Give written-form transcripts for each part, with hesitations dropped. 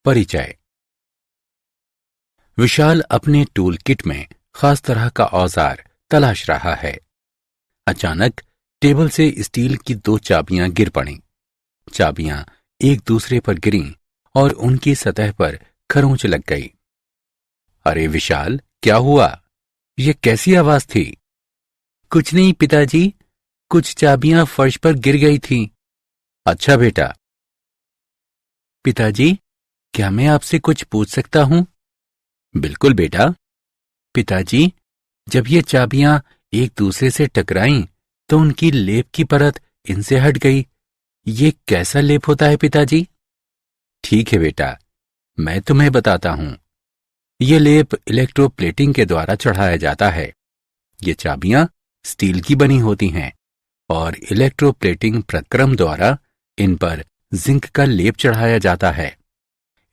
परिचय। विशाल अपने tool kit में खास तरह का औजार तलाश रहा है। अचानक टेबल से स्टील की 2 चाबियां गिर पड़ीं। चाबियां एक दूसरे पर गिरीं और उनकी सतह पर खरोंच लग गई। अरे विशाल, क्या हुआ? ये कैसी आवाज थी? कुछ नहीं पिताजी, कुछ चाबियां फर्श पर गिर गई थीं। अच्छा बेटा। पिताजी, क्या मैं आपसे कुछ पूछ सकता हूं? बिल्कुल बेटा। पिताजी, जब ये चाबियां एक दूसरे से टकराईं तो उनकी लेप की परत इनसे हट गई। ये कैसा लेप होता है पिताजी? ठीक है बेटा, मैं तुम्हें बताता हूं। ये लेप इलेक्ट्रोप्लेटिंग के द्वारा चढ़ाया जाता है। ये चाबियां स्टील की बनी होती हैं और इलेक्ट्रोप्लेटिंग प्रक्रम द्वारा इन पर जिंक का लेप चढ़ाया जाता है।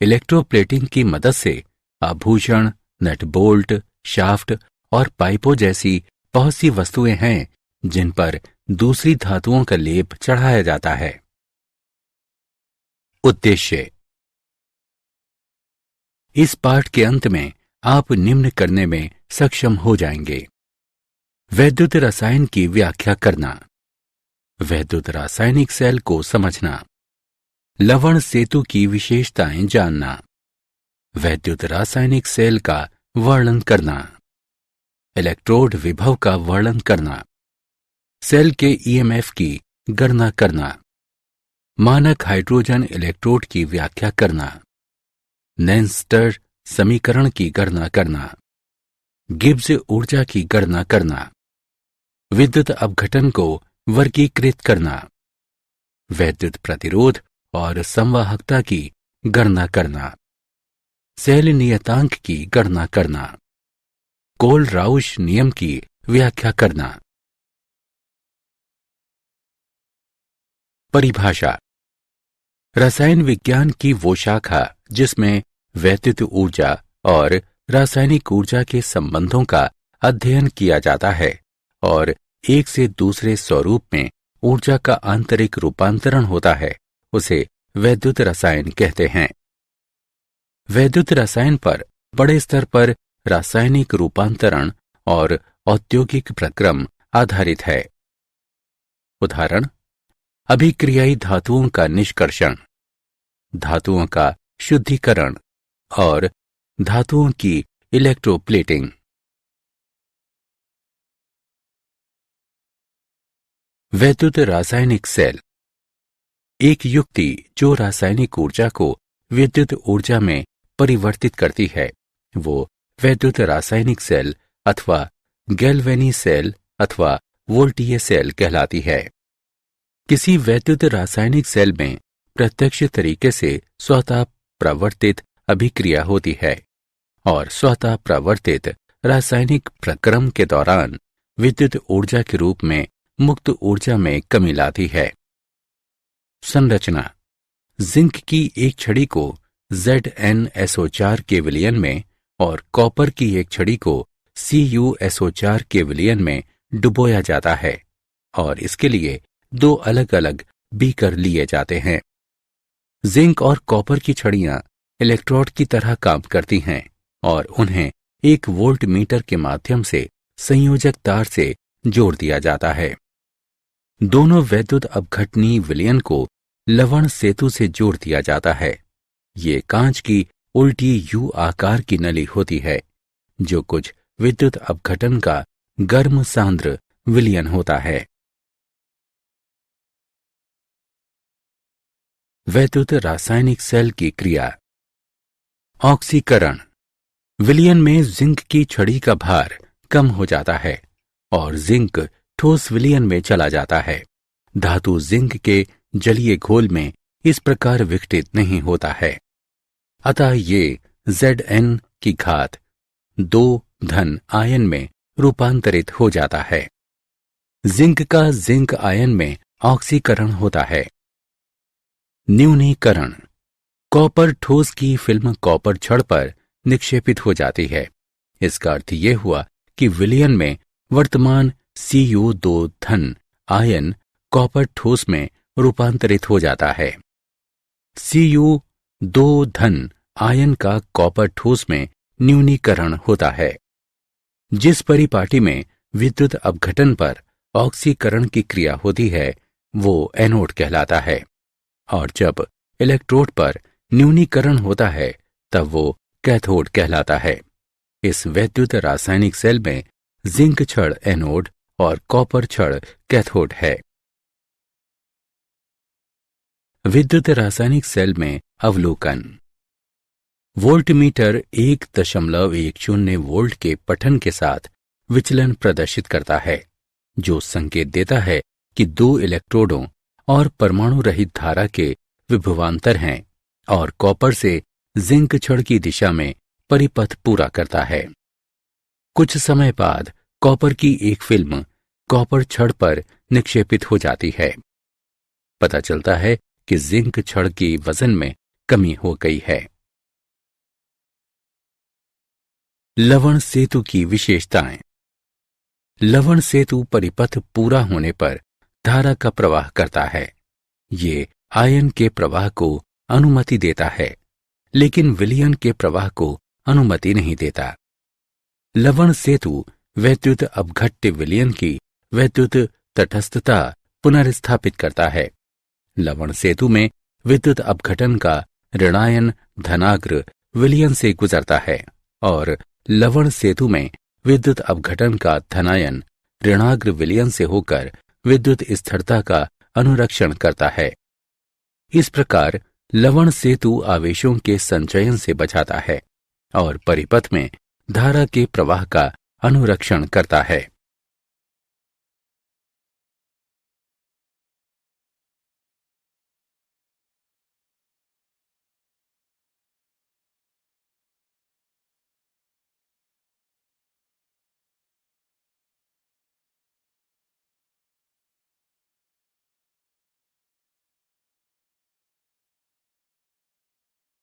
इलेक्ट्रोप्लेटिंग की मदद से आभूषण, नट बोल्ट, शाफ्ट और पाइपों जैसी बहुत सी वस्तुएं हैं जिन पर दूसरी धातुओं का लेप चढ़ाया जाता है। उद्देश्य। इस पाठ के अंत में आप निम्न करने में सक्षम हो जाएंगे। वैद्युत रसायन की व्याख्या करना, वैद्युत रासायनिक सेल को समझना, लवण सेतु की विशेषताएं जानना, वैद्युत रासायनिक सेल का वर्णन करना, इलेक्ट्रोड विभव का वर्णन करना, सेल के ईएमएफ की गणना करना, मानक हाइड्रोजन इलेक्ट्रोड की व्याख्या करना, नैन्स्टर समीकरण की गणना करना, गिब्स ऊर्जा की गणना करना, विद्युत अपघटन को वर्गीकृत करना, वैद्युत प्रतिरोध और संवाहकता की गणना करना, सेल नियतांक की गणना करना, कोल-राउश नियम की व्याख्या करना। परिभाषा। रसायन विज्ञान की वो शाखा जिसमें वैद्युत ऊर्जा और रासायनिक ऊर्जा के संबंधों का अध्ययन किया जाता है और एक से दूसरे स्वरूप में ऊर्जा का आंतरिक रूपांतरण होता है, उसे वैद्युत रसायन कहते हैं। वैद्युत रसायन पर बड़े स्तर पर रासायनिक रूपांतरण और औद्योगिक प्रक्रम आधारित है। उदाहरण: अभिक्रियाई धातुओं का निष्कर्षण, धातुओं का शुद्धिकरण और धातुओं की इलेक्ट्रोप्लेटिंग। वैद्युत रासायनिक सेल एक युक्ति जो रासायनिक ऊर्जा को विद्युत ऊर्जा में परिवर्तित करती है, वो वैद्युत रासायनिक सेल अथवा गैल्वेनी सेल अथवा वोल्टीय सेल कहलाती है। किसी वैद्युत रासायनिक सेल में प्रत्यक्ष तरीके से स्वतः प्रवर्तित अभिक्रिया होती है और स्वतः प्रवर्तित रासायनिक प्रक्रम के दौरान विद्युत ऊर्जा के रूप में मुक्त ऊर्जा में कमी लाती है। संरचना। जिंक की एक छड़ी को ZnSO4 के विलयन में और कॉपर की एक छड़ी को CuSO4 के विलयन में डुबोया जाता है और इसके लिए 2 अलग अलग बीकर लिए जाते हैं। जिंक और कॉपर की छड़ियां इलेक्ट्रोड की तरह काम करती हैं और उन्हें एक वोल्ट मीटर के माध्यम से संयोजक तार से जोड़ दिया जाता है। दोनों वैद्युत अपघटनी विलयन को लवण सेतु से जोड़ दिया जाता है। ये कांच की उल्टी यू आकार की नली होती है जो कुछ विद्युत अपघटन का गर्म सांद्र विलयन होता है। वैद्युत रासायनिक सेल की क्रिया। ऑक्सीकरण। विलयन में जिंक की छड़ी का भार कम हो जाता है और जिंक ठोस विलयन में चला जाता है। धातु जिंक के जलीय घोल में इस प्रकार विघटित नहीं होता है, अतः ये Zn की घात 2 आयन में रूपांतरित हो जाता है। जिंक का जिंक आयन में ऑक्सीकरण होता है। न्यूनीकरण। कॉपर ठोस की फिल्म कॉपर छड़ पर निक्षेपित हो जाती है। इसका अर्थ ये हुआ कि विलयन में वर्तमान Cu2 आयन कॉपर ठोस में रूपांतरित हो जाता है। Cu2 आयन का कॉपर ठोस में न्यूनीकरण होता है। जिस परिपाटी में विद्युत अपघटन पर ऑक्सीकरण की क्रिया होती है वो एनोड कहलाता है, और जब इलेक्ट्रोड पर न्यूनीकरण होता है तब वो कैथोड कहलाता है। इस वैद्युत रासायनिक सेल में जिंक छड़ एनोड और कॉपर छड़ कैथोड है। विद्युत रासायनिक सेल में अवलोकन। वोल्टमीटर 1.10 वोल्ट के पठन के साथ विचलन प्रदर्शित करता है, जो संकेत देता है कि दो इलेक्ट्रोडों और परमाणु रहित धारा के विभवांतर हैं और कॉपर से जिंक छड़ की दिशा में परिपथ पूरा करता है। कुछ समय बाद कॉपर की एक फिल्म कॉपर छड़ पर निक्षेपित हो जाती है। पता चलता है कि जिंक छड़ की वजन में कमी हो गई है। लवण सेतु की विशेषताएं। लवण सेतु परिपथ पूरा होने पर धारा का प्रवाह करता है। ये आयन के प्रवाह को अनुमति देता है, लेकिन विलयन के प्रवाह को अनुमति नहीं देता। लवण सेतु वैद्युत अपघट्य विलयन की वैद्युत तटस्थता पुनर्स्थापित करता है। लवण सेतु में विद्युत अपघटन का ऋणायन धनाग्र विलयन से गुजरता है और लवण सेतु में विद्युत अपघटन का धनायन ऋणाग्र विलयन से होकर विद्युत स्थिरता का अनुरक्षण करता है। इस प्रकार लवण सेतु आवेशों के संचयन से बचाता है और परिपथ में धारा के प्रवाह का अनुरक्षण करता है।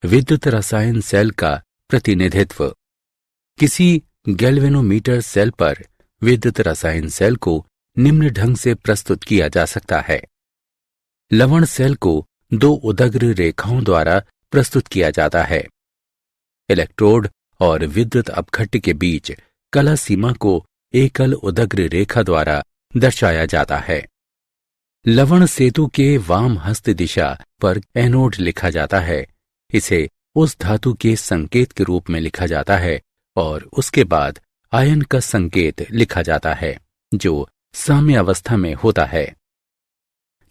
विद्युत रसायन सेल का प्रतिनिधित्व। किसी गैल्वेनोमीटर सेल पर विद्युत रसायन सेल को निम्न ढंग से प्रस्तुत किया जा सकता है। लवण सेल को दो उदग्र रेखाओं द्वारा प्रस्तुत किया जाता है। इलेक्ट्रोड और विद्युत अपघट्य के बीच कला सीमा को एकल उदग्र रेखा द्वारा दर्शाया जाता है। लवण सेतु के वाम हस्त दिशा पर एनोड लिखा जाता है। इसे उस धातु के संकेत के रूप में लिखा जाता है और उसके बाद आयन का संकेत लिखा जाता है जो साम्यावस्था में होता है।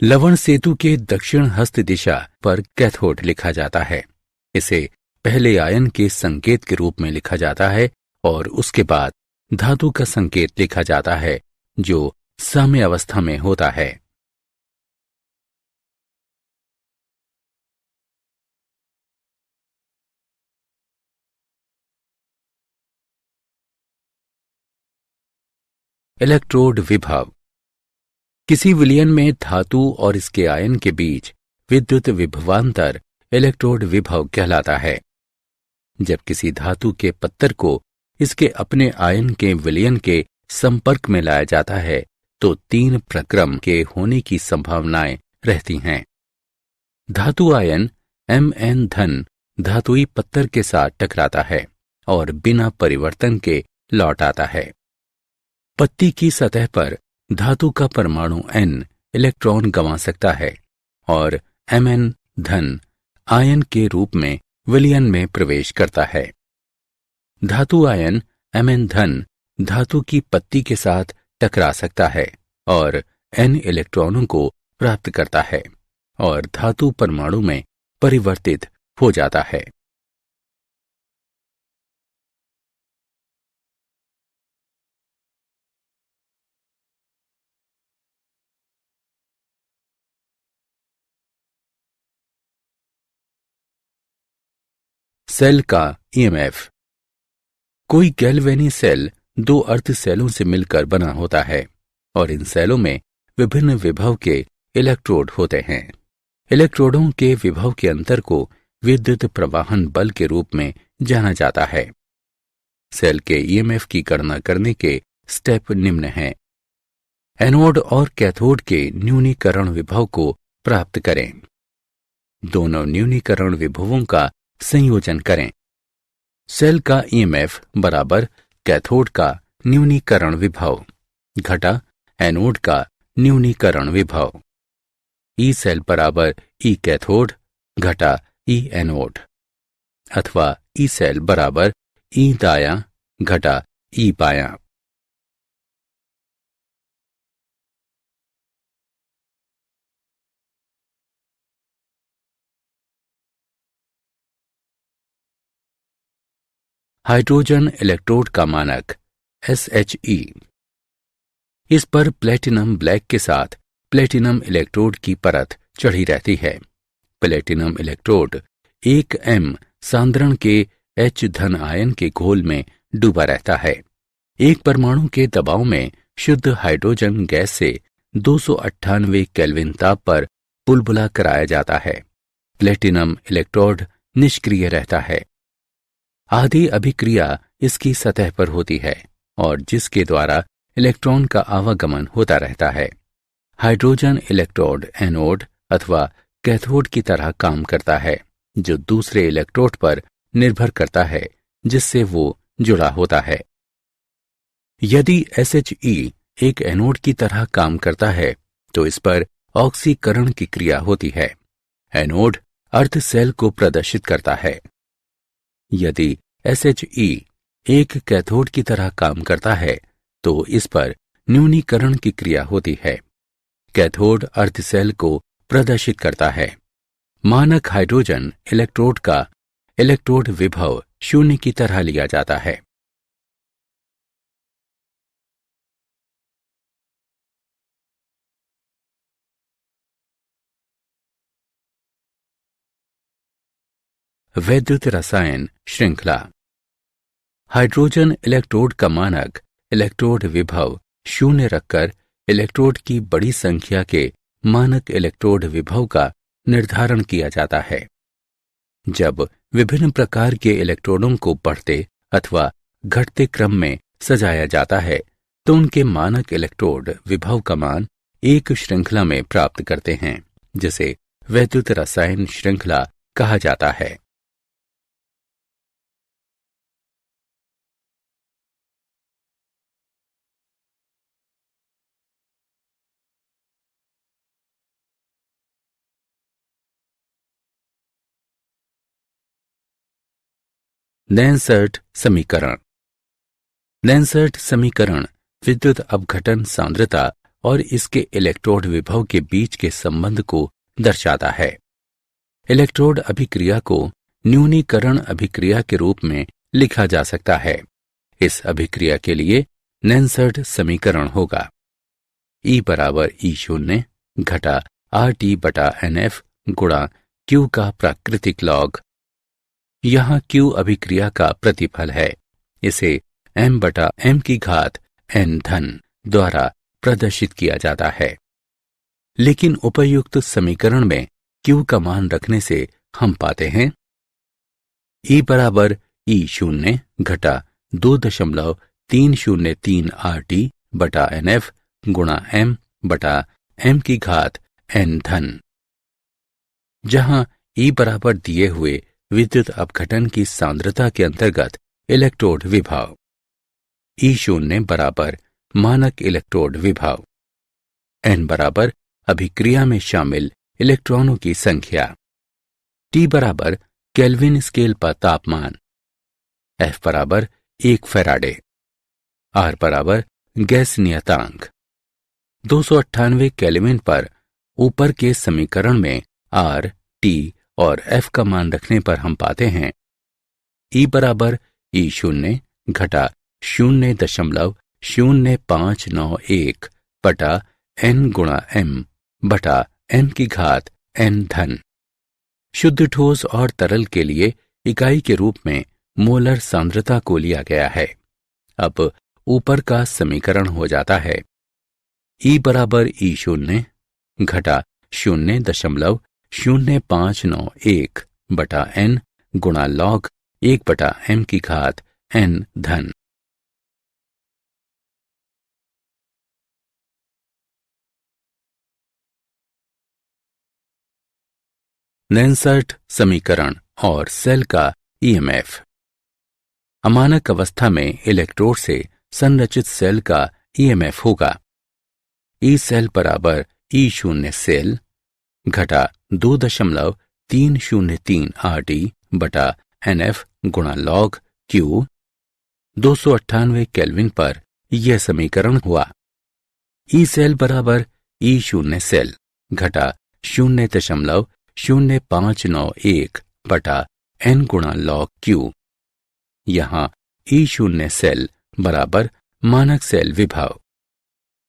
लवण सेतु के दक्षिण हस्त दिशा पर कैथोड लिखा जाता है। इसे पहले आयन के संकेत के रूप में लिखा जाता है और उसके बाद धातु का संकेत लिखा जाता है जो साम्यावस्था में होता है। इलेक्ट्रोड विभव। किसी विलयन में धातु और इसके आयन के बीच विद्युत विभवांतर इलेक्ट्रोड विभव कहलाता है। जब किसी धातु के पत्थर को इसके अपने आयन के विलयन के संपर्क में लाया जाता है तो तीन प्रक्रम के होने की संभावनाएं रहती हैं। धातु आयन Mn धन धातुई पत्थर के साथ टकराता है और बिना परिवर्तन के लौट आता है। पत्ती की सतह पर धातु का परमाणु N इलेक्ट्रॉन गंवा सकता है और Mn धन आयन के रूप में विलयन में प्रवेश करता है। धातु आयन Mn धन धातु की पत्ती के साथ टकरा सकता है और N इलेक्ट्रॉनों को प्राप्त करता है और धातु परमाणु में परिवर्तित हो जाता है। सेल का ईएमएफ। कोई गैल्वेनी सेल दो अर्ध सेलों से मिलकर बना होता है और इन सेलों में विभिन्न विभव के इलेक्ट्रोड होते हैं। इलेक्ट्रोडों के विभव के अंतर को विद्युत प्रवाहन बल के रूप में जाना जाता है। सेल के ईएमएफ की गणना करने के स्टेप निम्न हैं। एनोड और कैथोड के न्यूनीकरण विभव को प्राप्त करें। दोनों न्यूनीकरण विभवों का संयोजन करें। सेल का ईएमएफ बराबर कैथोड का न्यूनीकरण विभव घटा एनोड का न्यूनीकरण विभव। ई सेल बराबर ई कैथोड घटा ई एनोड, अथवा ई सेल बराबर ई दायां घटा ई बायां। हाइड्रोजन इलेक्ट्रोड का मानक SHE। इस पर प्लेटिनम ब्लैक के साथ प्लेटिनम इलेक्ट्रोड की परत चढ़ी रहती है। प्लेटिनम इलेक्ट्रोड 1m सांद्रण के H धन आयन के घोल में डूबा रहता है। एक परमाणु के दबाव में शुद्ध हाइड्रोजन गैस से 298 केल्विन ताप पर बुलबुला कराया जाता है। प्लेटिनम इलेक्ट्रोड निष्क्रिय रहता है। आधी अभिक्रिया इसकी सतह पर होती है और जिसके द्वारा इलेक्ट्रॉन का आवागमन होता रहता है। हाइड्रोजन इलेक्ट्रोड एनोड अथवा कैथोड की तरह काम करता है, जो दूसरे इलेक्ट्रोड पर निर्भर करता है जिससे वो जुड़ा होता है। यदि SHE एक एनोड की तरह काम करता है तो इस पर ऑक्सीकरण की क्रिया होती है। एनोड अर्ध सेल को प्रदर्शित करता है। यदि SHE एक कैथोड की तरह काम करता है तो इस पर न्यूनीकरण की क्रिया होती है। कैथोड अर्ध सेल को प्रदर्शित करता है। मानक हाइड्रोजन इलेक्ट्रोड का इलेक्ट्रोड विभव 0 की तरह लिया जाता है। वैद्युत रसायन श्रृंखला। हाइड्रोजन इलेक्ट्रोड का मानक इलेक्ट्रोड विभव 0 रखकर इलेक्ट्रोड की बड़ी संख्या के मानक इलेक्ट्रोड विभव का निर्धारण किया जाता है। जब विभिन्न प्रकार के इलेक्ट्रोडों को बढ़ते अथवा घटते क्रम में सजाया जाता है तो उनके मानक इलेक्ट्रोड विभव का मान एक श्रृंखला में प्राप्त करते हैं, जिसे वैद्युत रसायन श्रृंखला कहा जाता है। नैनसर्ट समीकरण। नैनसर्ट समीकरण विद्युत अपघटन सांद्रता और इसके इलेक्ट्रोड विभव के बीच के संबंध को दर्शाता है। इलेक्ट्रोड अभिक्रिया को न्यूनीकरण अभिक्रिया के रूप में लिखा जा सकता है। इस अभिक्रिया के लिए नैनसर्ट समीकरण होगा E बराबर E0 घटा RT बटा NF गुणा Q का प्राकृतिक लॉग। यहाँ Q अभिक्रिया का प्रतिफल है। इसे m बटा m की घात n धन द्वारा प्रदर्शित किया जाता है। लेकिन उपयुक्त समीकरण में Q का मान रखने से हम पाते हैं E बराबर E0 घटा 2.303 RT बटा NF गुणा m बटा m की घात n धन, जहां E बराबर दिए हुए विद्युत अपघटन की सांद्रता के अंतर्गत इलेक्ट्रोड विभव, E0 बराबर मानक इलेक्ट्रोड विभव, n बराबर अभिक्रिया में शामिल इलेक्ट्रॉनों की संख्या, T बराबर केल्विन स्केल पर तापमान, F बराबर 1 फैराडे, R बराबर गैस नियतांक। 298 केल्विन पर ऊपर के समीकरण में R, T और F का मान रखने पर हम पाते हैं E बराबर E0 घटा 0.0591 बटा n गुणा m बटा m की घात n धन। शुद्ध ठोस और तरल के लिए इकाई के रूप में मोलर सांद्रता को लिया गया है। अब ऊपर का समीकरण हो जाता है E बराबर E0 घटा 0.0591 बटा n गुणा लॉग 1 बटा m की घात n धन। नैनसर्ट समीकरण और सेल का ईएमएफ। अमानक अवस्था में इलेक्ट्रोड से संरचित सेल का ईएमएफ होगा ई सेल बराबर ई शून्य सेल घटा 2.303 RT बटा NF गुणा लॉग Q। 298 केल्विन पर यह समीकरण हुआ। ई सेल बराबर ई शून्य सेल घटा 0.0591 बटा N गुणा लॉग Q। यहाँ ई शून्य सेल बराबर मानक सेल विभव,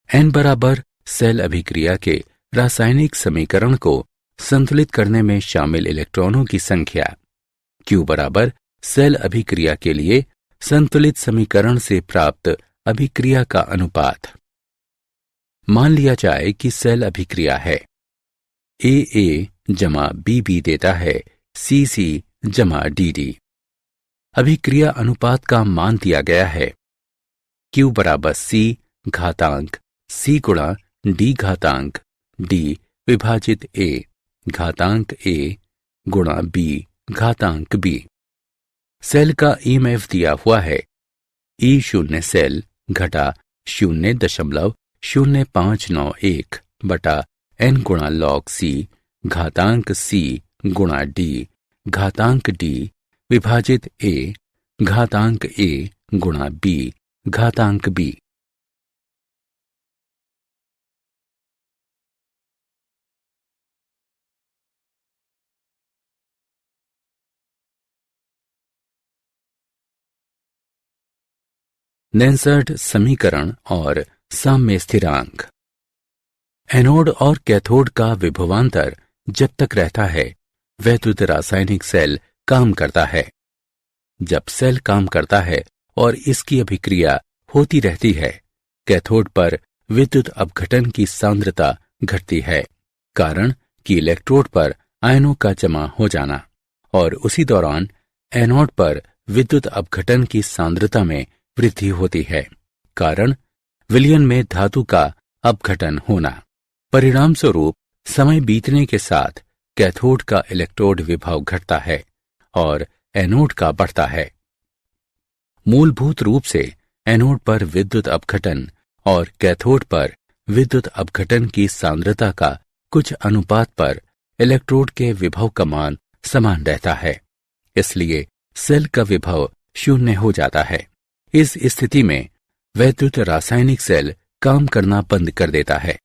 N बराबर सेल अभिक्रिया के रासायनिक समीकरण को संतुलित करने में शामिल इलेक्ट्रॉनों की संख्या, Q बराबर सेल अभिक्रिया के लिए संतुलित समीकरण से प्राप्त अभिक्रिया का अनुपात। मान लिया जाए कि सेल अभिक्रिया है AA जमा BB देता है CC जमा DD। अभिक्रिया अनुपात का मान दिया गया है Q बराबर C घातांक C गुणा D घातांक D विभाजित A घातांक A गुणा B घातांक B। सेल का ईएमएफ दिया हुआ है ई शून्य सेल घटा 0.0591 बटा N गुणा लॉग C घातांक C गुणा D घातांक D विभाजित A घातांक A गुणा B घातांक B। नेंसर्ड समीकरण और साम्य स्थिरांक। एनोड और कैथोड का विभवांतर जब तक रहता है वैद्युत रासायनिक सेल काम करता है। जब सेल काम करता है और इसकी अभिक्रिया होती रहती है, कैथोड पर विद्युत अपघटन की सांद्रता घटती है, कारण कि इलेक्ट्रोड पर आयनों का जमा हो जाना, और उसी दौरान एनोड पर विद्युत अपघटन की सांद्रता में वृद्धि होती है, कारण विलयन में धातु का अपघटन होना। परिणाम स्वरूप समय बीतने के साथ कैथोड का इलेक्ट्रोड विभव घटता है और एनोड का बढ़ता है। मूलभूत रूप से एनोड पर विद्युत अपघटन और कैथोड पर विद्युत अपघटन की सांद्रता का कुछ अनुपात पर इलेक्ट्रोड के विभव का मान समान रहता है, इसलिए सेल का विभव शून्य हो जाता है। इस स्थिति में वैद्युत रासायनिक सेल काम करना बंद कर देता है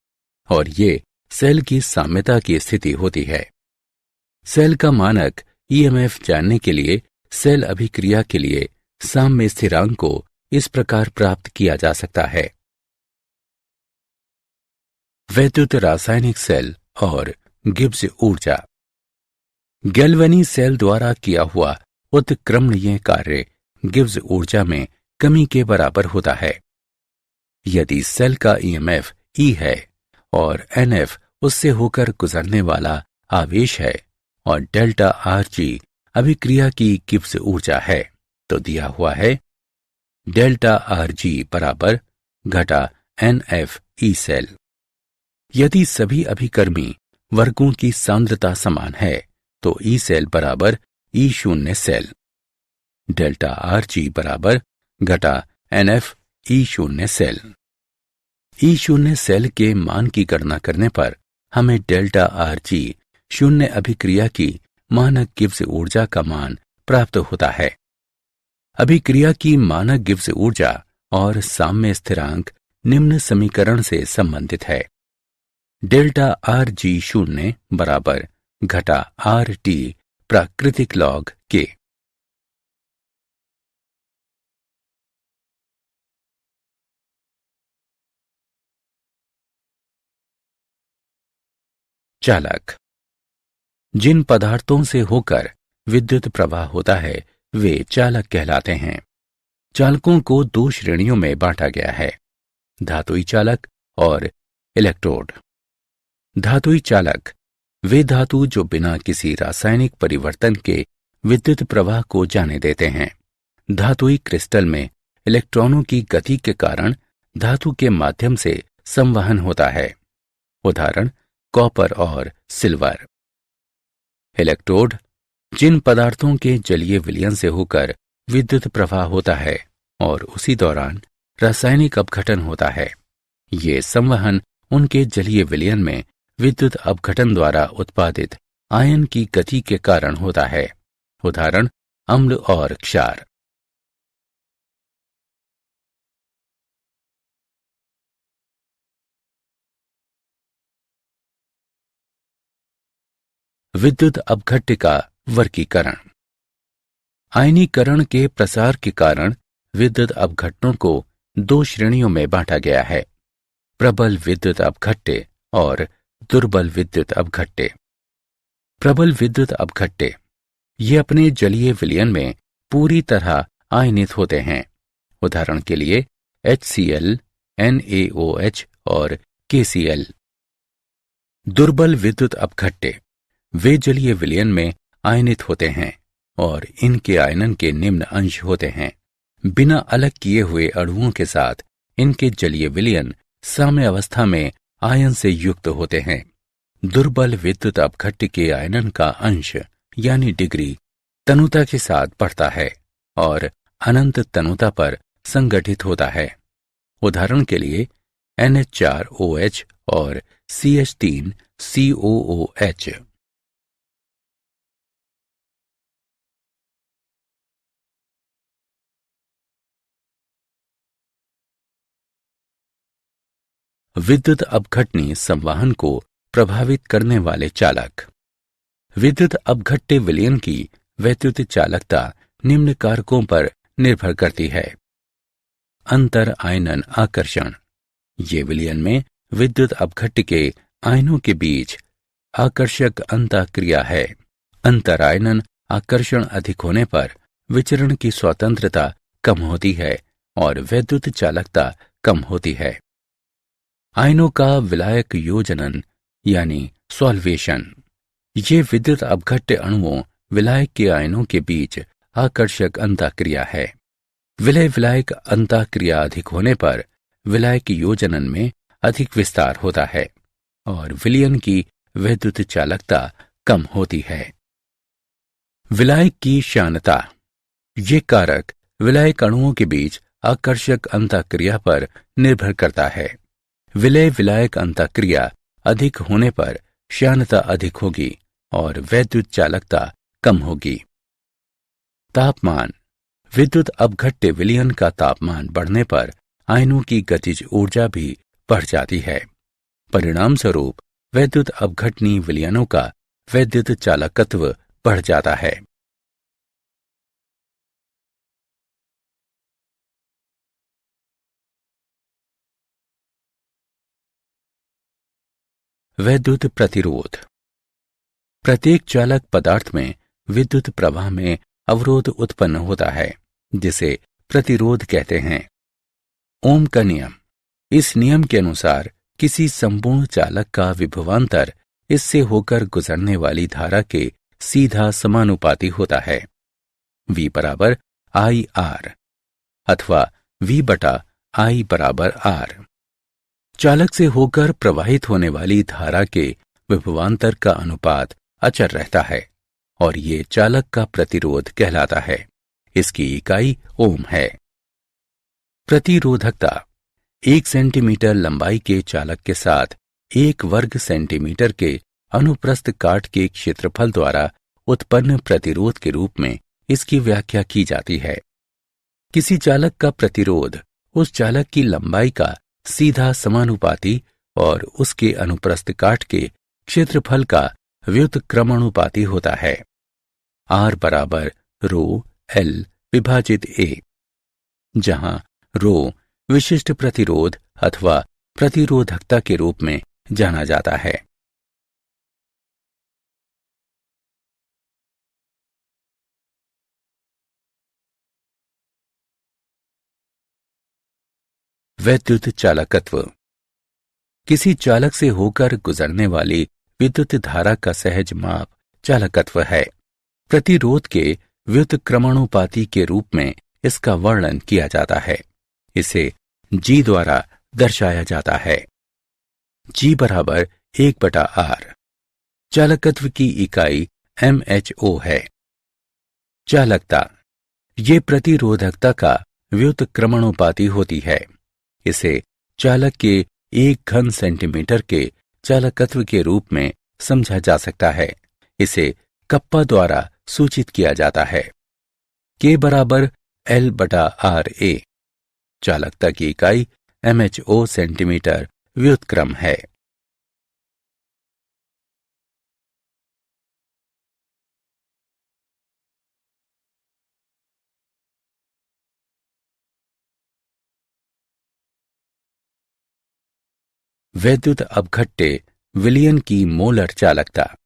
और ये सेल की साम्यता की स्थिति होती है। सेल का मानक ईएमएफ जानने के लिए सेल अभिक्रिया के लिए साम्य स्थिरांक को इस प्रकार प्राप्त किया जा सकता है। वैद्युत रासायनिक सेल और गिब्स ऊर्जा। गैल्वेनी सेल द्वारा किया हुआ उत्क्रमणीय कार्य गिब्स ऊर्जा में कमी के बराबर होता है। यदि सेल का ईएमएफ E है और NF उससे होकर गुजरने वाला आवेश है और डेल्टा RG अभिक्रिया की गिब्स ऊर्जा है, तो दिया हुआ है डेल्टा RG बराबर घटा NF E सेल। यदि सभी अभिकर्मी वर्गों की सांद्रता समान है तो E सेल बराबर E शून्य सेल, डेल्टा RG बराबर घटा NF E शून्य सेल। E शून्य सेल के मान की गणना करने पर हमें डेल्टा RG शून्य अभिक्रिया की मानक गिब्स ऊर्जा का मान प्राप्त होता है। अभिक्रिया की मानक गिब्स ऊर्जा और साम्य स्थिरांक निम्न समीकरण से संबंधित है। डेल्टा RG शून्य बराबर घटा RT प्राकृतिक लॉग के। चालक। जिन पदार्थों से होकर विद्युत प्रवाह होता है वे चालक कहलाते हैं। चालकों को दो श्रेणियों में बांटा गया है, धातुई चालक और इलेक्ट्रोड। धातुई चालक वे धातु जो बिना किसी रासायनिक परिवर्तन के विद्युत प्रवाह को जाने देते हैं। धातुई क्रिस्टल में इलेक्ट्रॉनों की गति के कारण धातु के माध्यम से संवहन होता है, उदाहरण कॉपर और सिल्वर। इलेक्ट्रोड जिन पदार्थों के जलीय विलयन से होकर विद्युत प्रवाह होता है और उसी दौरान रासायनिक अपघटन होता है। ये संवहन उनके जलीय विलयन में विद्युत अपघटन द्वारा उत्पादित आयन की गति के कारण होता है। उदाहरण अम्ल और क्षार। विद्युत अपघट्य का वर्गीकरण। आयनीकरण के प्रसार के कारण विद्युत अपघटनों को दो श्रेणियों में बांटा गया है, प्रबल विद्युत अपघट्य और दुर्बल विद्युत अपघट्य। प्रबल विद्युत अपघट्य ये अपने जलीय विलयन में पूरी तरह आयनित होते हैं। उदाहरण के लिए HCl, NaOH और KCl। दुर्बल विद्युत अपघट्य वे जलीय विलयन में आयनित होते हैं और इनके आयनन के निम्न अंश होते हैं। बिना अलग किए हुए अणुओं के साथ इनके जलीय विलयन साम्य अवस्था में आयन से युक्त होते हैं। दुर्बल विद्युत अपघट्य के आयनन का अंश यानी डिग्री तनुता के साथ बढ़ता है और अनंत तनुता पर संगठित होता है। उदाहरण के लिए NH4OH और CH3COOH। विद्युत अपघटनी संवहन को प्रभावित करने वाले चालक। विद्युत अपघट्य विलयन की वैद्युत चालकता निम्न कारकों पर निर्भर करती है। अंतर आयनन आकर्षण। ये विलयन में विद्युत अपघट्य के आयनों के बीच आकर्षक अंतःक्रिया है। अंतर आयनन आकर्षण अधिक होने पर विचरण की स्वतंत्रता कम होती है और वैद्युत चालकता कम होती है। आयनों का विलायक योजनन यानी सॉल्वेशन। ये विद्युत अपघट्य अणुओं विलायक के आयनों के बीच आकर्षक अंतःक्रिया है। विलय विलायक अंतःक्रिया अधिक होने पर विलायक योजनन में अधिक विस्तार होता है और विलयन की वैद्युत चालकता कम होती है। विलायक की श्यानता। ये कारक विलायक अणुओं के बीच आकर्षक अंतःक्रिया पर निर्भर करता है। विलय विलायक अंतःक्रिया अधिक होने पर श्यानता अधिक होगी और वैद्युत चालकता कम होगी। तापमान। विद्युत अपघट्य विलयन का तापमान बढ़ने पर आयनों की गतिज ऊर्जा भी बढ़ जाती है। परिणाम स्वरूप वैद्युत अपघटनी विलयनों का वैद्युत चालकत्व बढ़ जाता है। वैद्युत प्रतिरोध। प्रत्येक चालक पदार्थ में विद्युत प्रवाह में अवरोध उत्पन्न होता है, जिसे प्रतिरोध कहते हैं। ओम का नियम। इस नियम के अनुसार किसी संपूर्ण चालक का विभवांतर इससे होकर गुजरने वाली धारा के सीधा समानुपाती होता है। V बराबर IR अथवा V बटा I बराबर R। चालक से होकर प्रवाहित होने वाली धारा के विभवांतर का अनुपात अचर रहता है और ये चालक का प्रतिरोध कहलाता है। इसकी इकाई ओम है। प्रतिरोधकता। 1 सेंटीमीटर लंबाई के चालक के साथ 1 वर्ग सेंटीमीटर के अनुप्रस्थ काट के क्षेत्रफल द्वारा उत्पन्न प्रतिरोध के रूप में इसकी व्याख्या की जाती है। किसी चालक का प्रतिरोध उस चालक की लंबाई का सीधा समानुपाती और उसके अनुप्रस्थ काट के क्षेत्रफल का व्युत्क्रमानुपाती होता है। R बराबर रो L विभाजित A, जहां रो विशिष्ट प्रतिरोध अथवा प्रतिरोधकता के रूप में जाना जाता है। वैद्युत चालकत्व। किसी चालक से होकर गुजरने वाली विद्युत धारा का सहज माप चालकत्व है। प्रतिरोध के व्युत्क्रमानुपाती के रूप में इसका वर्णन किया जाता है। इसे G द्वारा दर्शाया जाता है। G बराबर 1/R। चालकत्व की इकाई MHO है। चालकता ये प्रतिरोधकता का व्युत्क्रमणोपाधि होती है। इसे चालक के 1 घन सेंटीमीटर के चालकत्व के रूप में समझा जा सकता है। इसे कप्पा द्वारा सूचित किया जाता है। K बराबर L/RA। चालकता की इकाई mho सेंटीमीटर व्युत्क्रम है। वैद्युत अपघट्य विलयन की मोलर चालकता।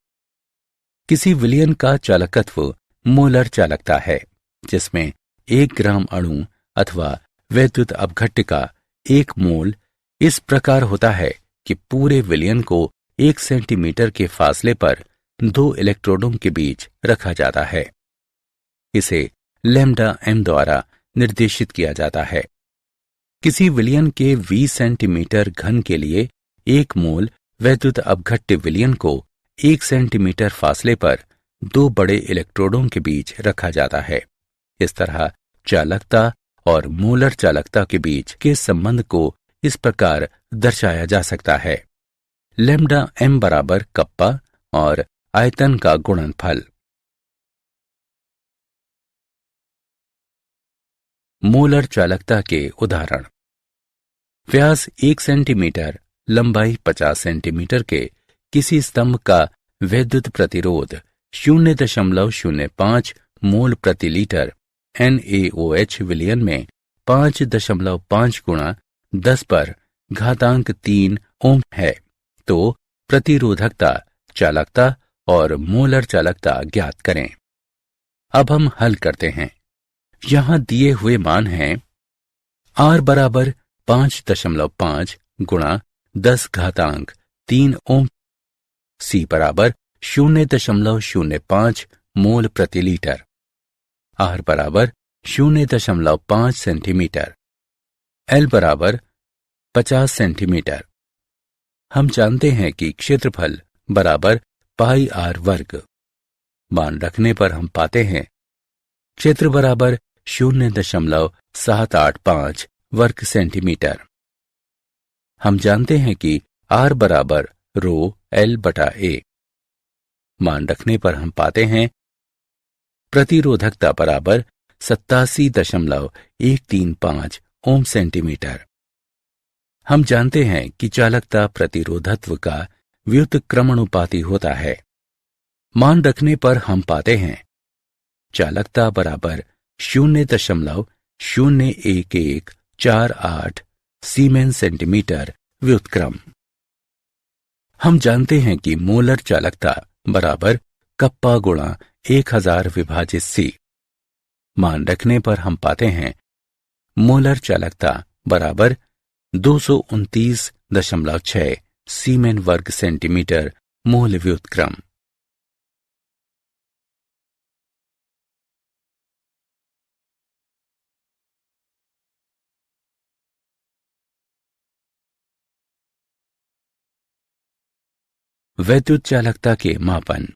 किसी विलयन का चालकत्व मोलर चालकता है, जिसमें 1 ग्राम अणु अथवा वैद्युत अपघट्य का 1 मोल इस प्रकार होता है कि पूरे विलयन को 1 सेंटीमीटर के फासले पर 2 इलेक्ट्रोडों के बीच रखा जाता है। इसे लैम्डा m द्वारा निर्देशित किया जाता है। किसी विलयन के 20 सेंटीमीटर घन के लिए 1 मोल वैद्युत अपघट्य विलयन को 1 सेंटीमीटर फासले पर 2 बड़े इलेक्ट्रोडों के बीच रखा जाता है। इस तरह चालकता और मोलर चालकता के बीच के संबंध को इस प्रकार दर्शाया जा सकता है। लैम्डा m बराबर कप्पा और आयतन का गुणनफल। मोलर चालकता के उदाहरण। व्यास 1 सेंटीमीटर, लंबाई 50 सेंटीमीटर के किसी स्तंभ का वैद्युत प्रतिरोध 0.05 मोल प्रति लीटर NaOH विलयन में 5.5 गुणा 10⁻³ ओम है, तो प्रतिरोधकता, चालकता और मोलर चालकता ज्ञात करें। अब हम हल करते हैं। यहां दिए हुए मान हैं R बराबर 5.5 गुणा 10⁻³ ओम, C बराबर 0.05 मोल प्रति लीटर, R बराबर 0.5 सेंटीमीटर, L बराबर 50 सेंटीमीटर। हम जानते हैं कि क्षेत्रफल बराबर पाई R वर्ग। मान रखने पर हम पाते हैं क्षेत्र बराबर 0.785 वर्ग सेंटीमीटर। हम जानते हैं कि R बराबर ρL/A। मान रखने पर हम पाते हैं प्रतिरोधकता बराबर 87.135 ओम सेंटीमीटर। हम जानते हैं कि चालकता प्रतिरोधत्व का व्युत्क्रमणोपाधि होता है। मान रखने पर हम पाते हैं चालकता बराबर 0.0148 सीमेन सेंटीमीटर व्युत्क्रम। हम जानते हैं कि मोलर चालकता बराबर कप्पा गुणा 1000 विभाजित C। मान रखने पर हम पाते हैं मोलर चालकता बराबर 229.6 सीमेन वर्ग सेंटीमीटर मोल व्युत्क्रम। वैद्युत चालकता के मापन।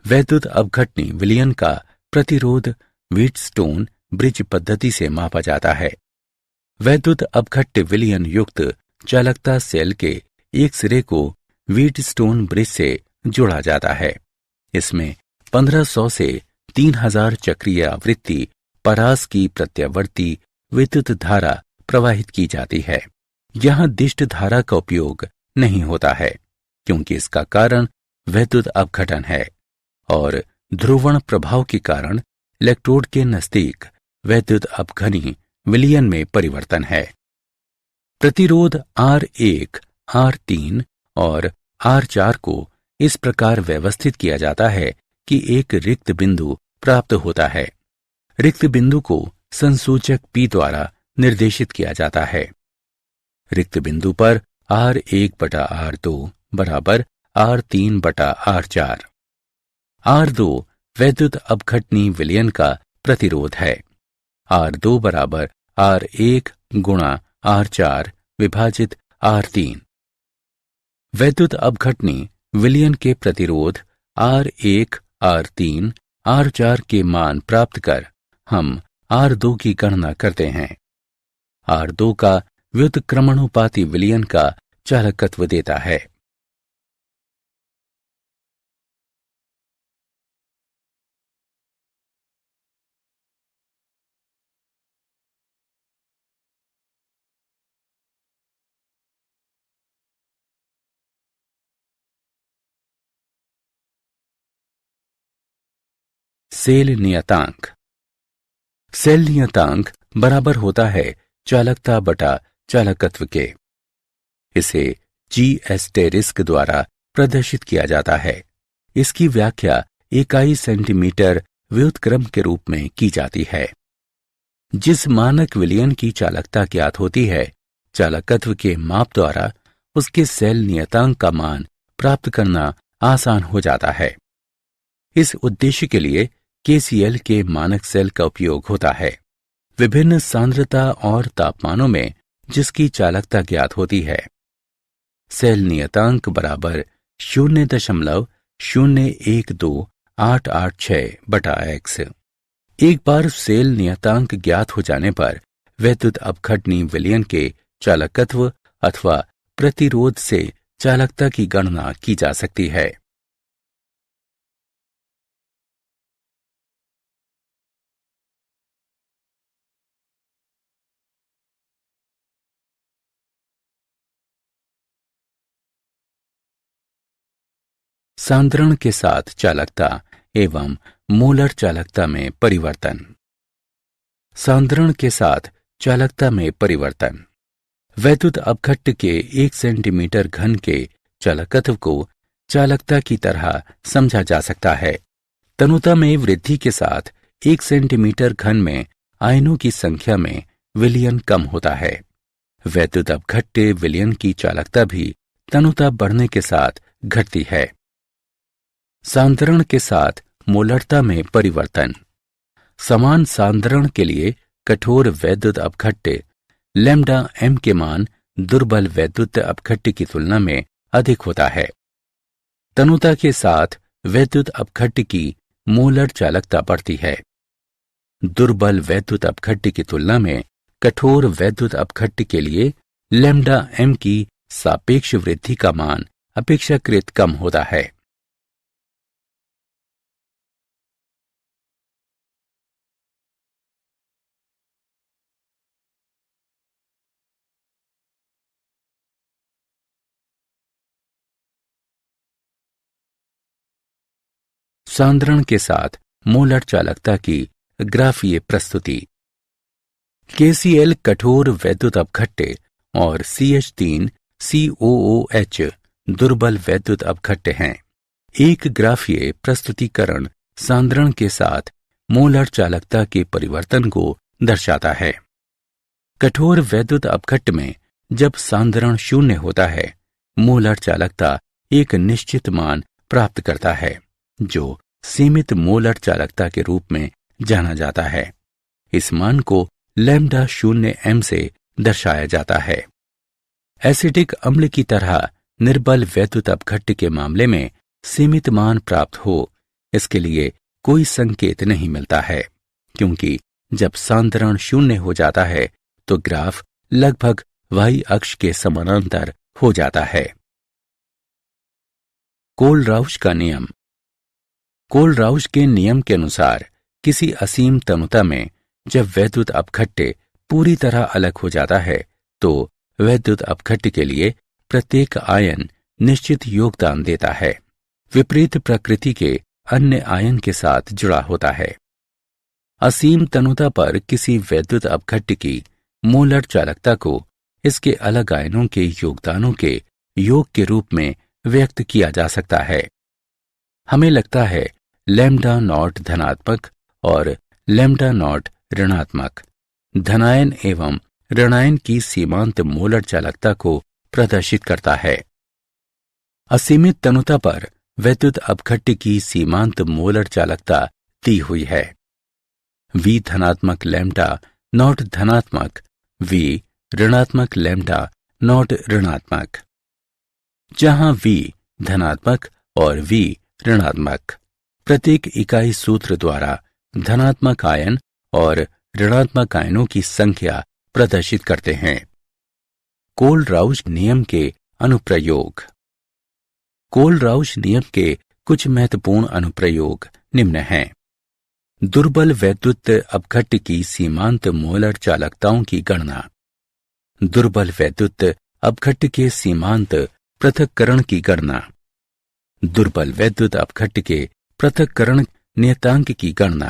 वैद्युत अपघटनी विलयन का प्रतिरोध व्हीटस्टोन ब्रिज पद्धति से मापा जाता है। वैद्युत अपघट्य विलयन युक्त चालकता सेल के एक सिरे को व्हीटस्टोन ब्रिज से जोड़ा जाता है। इसमें 1500 से 3000 चक्रीय आवृत्ति परास की प्रत्यावर्ती विद्युत धारा प्रवाहित की जाती है। यहां दिष्ट धारा का उपयोग नहीं होता है, क्योंकि इसका कारण वैद्युत अपघटन है और ध्रुवण प्रभाव के कारण इलेक्ट्रोड के नजदीक वैद्युत अपघनी विलयन में परिवर्तन है। प्रतिरोध R1, R3 और R4 को इस प्रकार व्यवस्थित किया जाता है कि एक रिक्त बिंदु प्राप्त होता है। रिक्त बिंदु को संसूचक P द्वारा निर्देशित किया जाता है। रिक्त बिंदु पर R1/R2 बराबर R3/R4। R2 वैद्युत अपघटनी विलयन का प्रतिरोध है। R2 बराबर R1 गुणा R4 विभाजित R3। वैद्युत अपघटनी विलयन के प्रतिरोध R1, R3, R4 के मान प्राप्त कर हम R2 की गणना करते हैं। R2 का व्युत्क्रमणुपाती विलयन का चालकत्व देता है। सेल नियतांक। सेल नियतांक बराबर होता है चालकता बटा चालकत्व के। इसे जी एस्टेरिस्क द्वारा प्रदर्शित किया जाता है। इसकी व्याख्या इकाई सेंटीमीटर व्युत्क्रम के रूप में की जाती है। जिस मानक विलयन की चालकता ज्ञात होती है, चालकत्व के माप द्वारा उसके सेल नियतांक का मान प्राप्त करना आसान हो जाता है। इस उद्देश्य के लिए केसीएल के मानक सेल का उपयोग होता है। विभिन्न सांद्रता और तापमानों में जिसकी चालकता ज्ञात होती है। सेल नियतांक बराबर 0.0128886 बटा x। एक बार सेल नियतांक ज्ञात हो जाने पर वैद्युत अपघटनी विलयन के चालकत्व अथवा प्रतिरोध से चालकता की गणना की जा सकती है। सांद्रण के साथ चालकता एवं मोलर चालकता में परिवर्तन। सांद्रण के साथ चालकता में परिवर्तन। वैद्युत अपघट्ट के 1 सेंटीमीटर घन के चालकत्व को चालकता की तरह समझा जा सकता है। तनुता में वृद्धि के साथ 1 सेंटीमीटर घन में आयनों की संख्या में विलयन कम होता है। वैद्युत अपघट्ट विलयन की चालकता भी तनुता बढ़ने के साथ घटती है। सांद्रण के साथ मोलरता में परिवर्तन। समान सांद्रण के लिए कठोर वैद्युत अपघट्ट लैम्डा m के मान दुर्बल वैद्युत अपघट्ट की तुलना में अधिक होता है। तनुता के साथ वैद्युत अपघट्ट की मोलर चालकता बढ़ती है। दुर्बल वैद्युत अपघट्ट की तुलना में कठोर वैद्युत अपघट्ट के लिए लैम्डा m की सापेक्ष वृद्धि का मान अपेक्षाकृत कम होता है। सांद्रण के साथ मोलर चालकता की ग्राफीय प्रस्तुति। केसीएल कठोर वैद्युत अपघट्ट और CH3 COOH दुर्बल वैद्युत अपघट्ट हैं। एक ग्राफीय प्रस्तुतिकरण सांद्रण के साथ मोलर चालकता के परिवर्तन को दर्शाता है। कठोर वैद्युत अपघट्ट में जब सांद्रण 0 होता है, मोलर चालकता एक निश्चित मान प्राप्त करता है, जो सीमित मोलर चालकता के रूप में जाना जाता है। इस मान को लैम्डा 0m से दर्शाया जाता है। एसिडिक अम्ल की तरह निर्बल वैद्युत अपघट्ट के मामले में सीमित मान प्राप्त हो, इसके लिए कोई संकेत नहीं मिलता है, क्योंकि जब सांद्रण 0 हो जाता है तो ग्राफ लगभग y अक्ष के समानांतर हो जाता है। कोलराउश का नियम। कोलराउश के नियम के अनुसार किसी असीम तनुता में जब वैद्युत अपघट्ट पूरी तरह अलग हो जाता है तो वैद्युत अपघट्ट के लिए प्रत्येक आयन निश्चित योगदान देता है, विपरीत प्रकृति के अन्य आयन के साथ जुड़ा होता है। असीम तनुता पर किसी वैद्युत अपघट्ट की मोलर चालकता को इसके अलग आयनों के योगदानों के योग के रूप में व्यक्त किया जा सकता है। हमें लगता है लैम्डा नॉट धनात्मक और लैम्डा नॉट ऋणात्मक धनायन एवं ऋणायन की सीमांत मोलर चालकता को प्रदर्शित करता है। असीमित तनुता पर वैद्युत अपघट्ट की सीमांत मोलर चालकता दी हुई है। V धनात्मक लैम्डा नॉट धनात्मक, V ऋणात्मक लैम्डा नॉट ऋणात्मक। जहां V धनात्मक और V ऋणात्मक। प्रत्येक इकाई सूत्र द्वारा धनात्मक आयन और ऋणात्मक आयनों की संख्या प्रदर्शित करते हैं। कोलराउश नियम के अनुप्रयोग। कोलराउश नियम के कुछ महत्वपूर्ण अनुप्रयोग निम्न हैं। दुर्बल वैद्युत अपघट्ट की सीमांत मोलर चालकताओं की गणना। दुर्बल वैद्युत अपघट्ट के सीमांत पृथक्करण की गणना। दुर्बल वैद्युत अपघट्ट के पृथक्करण नियतांक की गणना।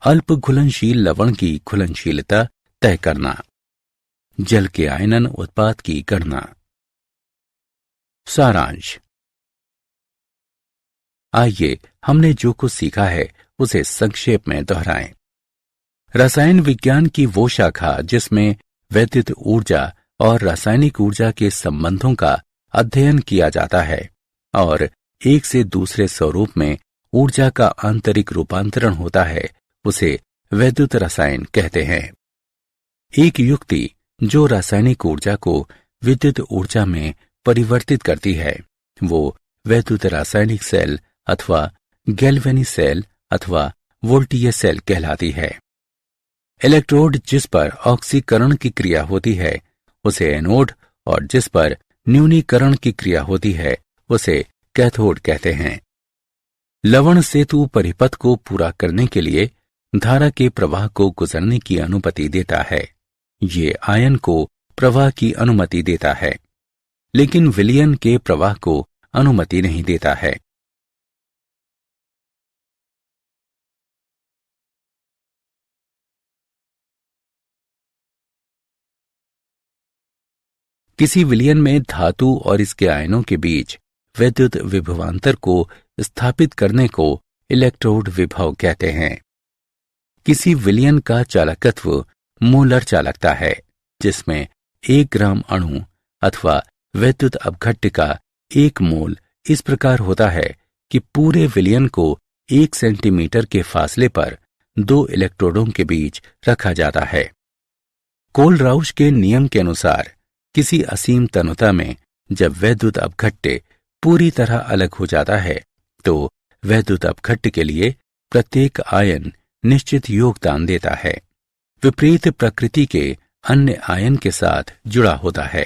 अल्प घुलनशील लवण की घुलनशीलता तय करना। जल के आयनन उत्पाद की गणना। सारांश। आइए हमने जो कुछ सीखा है उसे संक्षेप में दोहराएं। रसायन विज्ञान की वो शाखा जिसमें वैद्युत ऊर्जा और रासायनिक ऊर्जा के संबंधों का अध्ययन किया जाता है और एक से दूसरे स्वरूप में ऊर्जा का आंतरिक रूपांतरण होता है, उसे वैद्युत रसायन कहते हैं। एक युक्ति जो रासायनिक ऊर्जा को विद्युत ऊर्जा में परिवर्तित करती है वो वैद्युत रासायनिक सेल अथवा गैल्वेनी सेल अथवा वोल्टीय सेल कहलाती है। इलेक्ट्रोड जिस पर ऑक्सीकरण की क्रिया होती है उसे एनोड और जिस पर न्यूनीकरण की क्रिया होती है उसे कैथोड कहते हैं। लवण सेतु परिपथ को पूरा करने के लिए धारा के प्रवाह को गुजरने की अनुमति देता है। ये आयन को प्रवाह की अनुमति देता है, लेकिन विलयन के प्रवाह को अनुमति नहीं देता है। किसी विलयन में धातु और इसके आयनों के बीच वैद्युत विभवांतर को स्थापित करने को इलेक्ट्रोड विभव कहते हैं। किसी विलयन का चालकत्व मोलर चालकता है, जिसमें 1 ग्राम अणु अथवा वैद्युत अपघट्ट का 1 मोल इस प्रकार होता है कि पूरे विलयन को 1 सेंटीमीटर के फासले पर 2 इलेक्ट्रोडों के बीच रखा जाता है। कोलराउश के नियम के अनुसार किसी असीम तनुता में जब वैद्युत अपघट्ट पूरी तरह अलग हो जाता है तो वैद्युत अपघट्ट के लिए प्रत्येक आयन निश्चित योगदान देता है, विपरीत प्रकृति के अन्य आयन के साथ जुड़ा होता है।